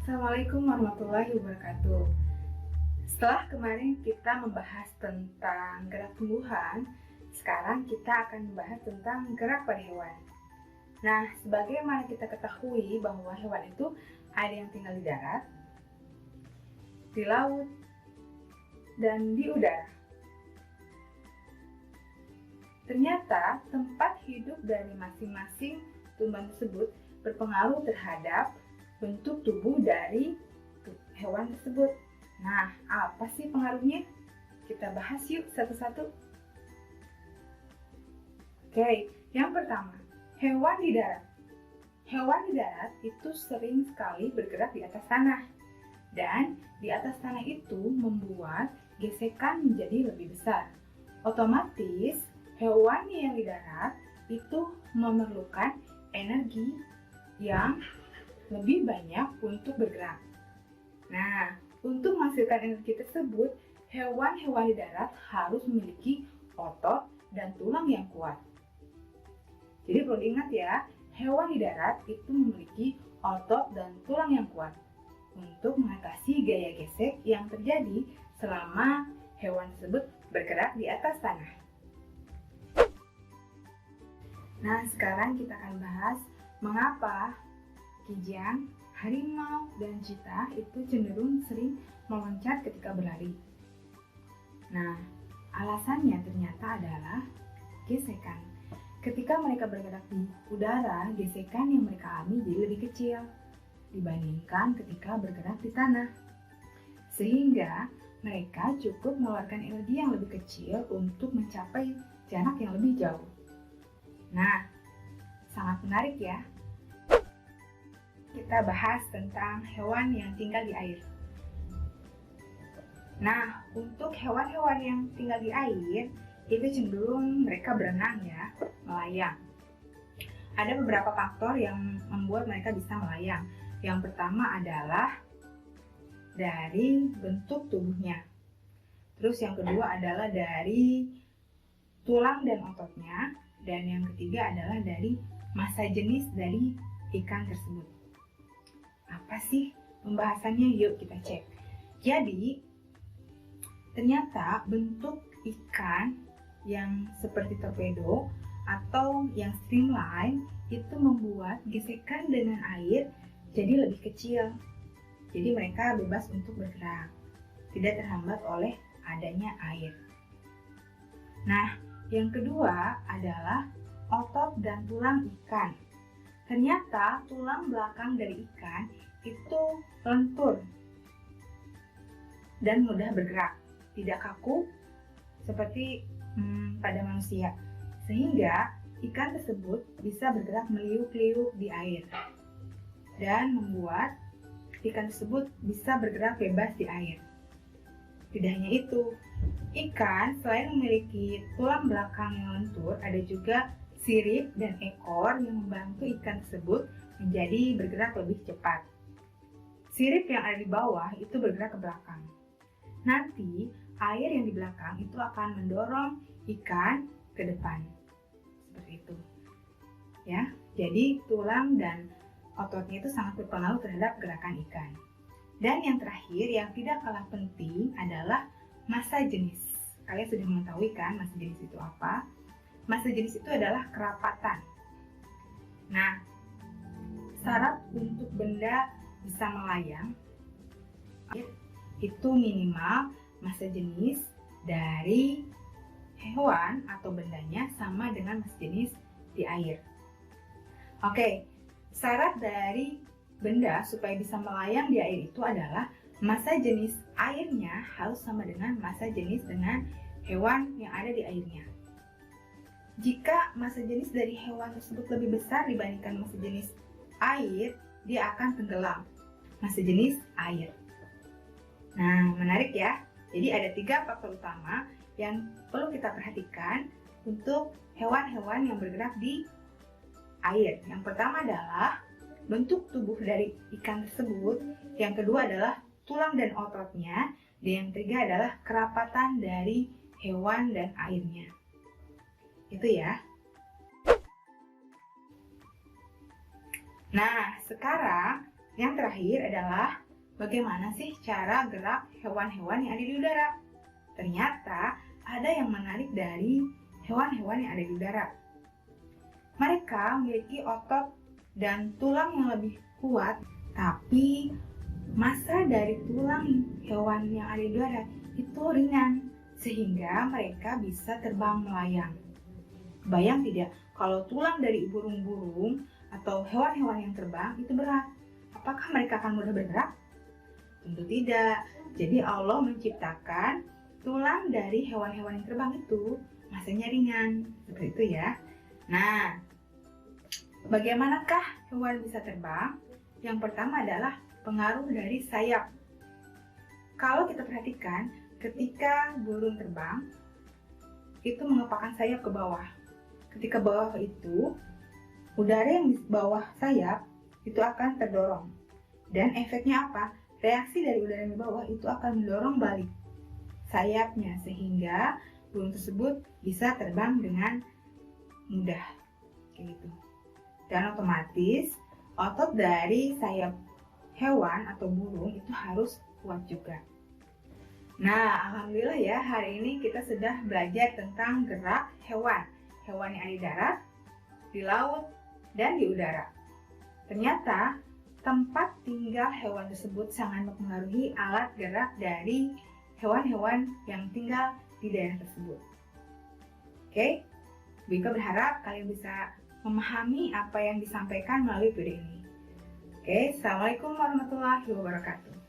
Assalamualaikum warahmatullahi wabarakatuh. Setelah kemarin kita membahas tentang gerak tumbuhan, sekarang kita akan membahas tentang gerak pada hewan. Nah, sebagaimana kita ketahui bahwa hewan itu ada yang tinggal di darat, di laut, dan di udara. Ternyata tempat hidup dari masing-masing tumbuhan tersebut berpengaruh terhadap bentuk tubuh dari hewan tersebut. Nah, apa sih pengaruhnya? Kita bahas yuk satu-satu. Oke, yang pertama, hewan di darat. Hewan di darat itu sering sekali bergerak di atas tanah. Dan di atas tanah itu membuat gesekan menjadi lebih besar. Otomatis, hewan yang di darat itu memerlukan energi yang lebih banyak untuk bergerak. Nah, untuk menghasilkan energi tersebut, hewan-hewan di darat harus memiliki otot dan tulang yang kuat. Jadi perlu diingat ya, hewan di darat itu memiliki otot dan tulang yang kuat untuk mengatasi gaya gesek yang terjadi selama hewan tersebut bergerak di atas tanah. Nah, sekarang kita akan bahas mengapa kijang, harimau, dan cheetah itu cenderung sering meloncat ketika berlari. Nah, alasannya ternyata adalah gesekan. Ketika mereka bergerak di udara, gesekan yang mereka alami jadi lebih kecil dibandingkan ketika bergerak di tanah. Sehingga mereka cukup mengeluarkan energi yang lebih kecil untuk mencapai jarak yang lebih jauh. Nah, sangat menarik ya. Kita bahas tentang hewan yang tinggal di air. Nah, untuk hewan-hewan yang tinggal di air, itu cenderung mereka berenang ya, melayang. Ada beberapa faktor yang membuat mereka bisa melayang. Yang pertama adalah dari bentuk tubuhnya. Terus yang kedua adalah dari tulang dan ototnya. Dan yang ketiga adalah dari massa jenis dari ikan tersebut. Apa sih pembahasannya? Yuk kita cek. Jadi, ternyata bentuk ikan yang seperti torpedo atau yang streamline itu membuat gesekan dengan air jadi lebih kecil. Jadi mereka bebas untuk bergerak, tidak terhambat oleh adanya air. Nah, yang kedua adalah otot dan tulang ikan. Ternyata tulang belakang dari ikan itu lentur dan mudah bergerak, tidak kaku seperti pada manusia. Sehingga ikan tersebut bisa bergerak meliuk-liuk di air dan membuat ikan tersebut bisa bergerak bebas di air. Tidak hanya itu, ikan selain memiliki tulang belakang yang lentur, ada juga sirip dan ekor yang membantu ikan tersebut menjadi bergerak lebih cepat. Sirip yang ada di bawah itu bergerak ke belakang. Nanti air yang di belakang itu akan mendorong ikan ke depan. Seperti itu. Ya, jadi tulang dan ototnya itu sangat berpengaruh terhadap gerakan ikan. Dan yang terakhir yang tidak kalah penting adalah massa jenis. Kalian sudah mengetahui kan massa jenis itu apa? Massa jenis itu adalah kerapatan. Nah, syarat untuk benda bisa melayang itu minimal massa jenis dari hewan atau bendanya sama dengan massa jenis di air. Oke, syarat dari benda supaya bisa melayang di air itu adalah massa jenis airnya harus sama dengan massa jenis dengan hewan yang ada di airnya. Jika massa jenis dari hewan tersebut lebih besar dibandingkan massa jenis air, dia akan tenggelam. Massa jenis air. Nah, menarik ya. Jadi ada 3 faktor utama yang perlu kita perhatikan untuk hewan-hewan yang bergerak di air. Yang pertama adalah bentuk tubuh dari ikan tersebut. Yang kedua adalah tulang dan ototnya. Dan yang ketiga adalah kerapatan dari hewan dan airnya. Itu ya. Nah, sekarang Yang terakhir adalah bagaimana sih cara gerak hewan-hewan yang ada di udara? Ternyata ada yang menarik dari hewan-hewan yang ada di udara. Mereka memiliki otot dan tulang yang lebih kuat, tapi massa dari tulang hewan yang ada di udara itu ringan, sehingga mereka bisa terbang melayang. Bayang tidak, kalau tulang dari burung-burung atau hewan-hewan yang terbang itu berat, apakah mereka akan mudah bergerak? Tentu tidak. Jadi Allah menciptakan tulang dari hewan-hewan yang terbang itu massanya ringan, seperti itu ya. Nah, bagaimanakah hewan bisa terbang? Yang pertama adalah pengaruh dari sayap. Kalau kita perhatikan, ketika burung terbang, itu mengepakkan sayap ke bawah. Ketika bawah itu, udara yang di bawah sayap itu akan terdorong. Dan efeknya apa? Reaksi dari udara yang di bawah itu akan mendorong balik sayapnya, sehingga burung tersebut bisa terbang dengan mudah. Gitu. Dan otomatis otot dari sayap hewan atau burung itu harus kuat juga. Nah, alhamdulillah ya, hari ini kita sudah belajar tentang gerak hewan yang ada di darat, di laut, dan di udara. Ternyata tempat tinggal hewan tersebut sangat mempengaruhi alat gerak dari hewan-hewan yang tinggal di daerah tersebut. Oke, Bika berharap kalian bisa memahami apa yang disampaikan melalui video ini. Oke, Assalamualaikum warahmatullahi wabarakatuh.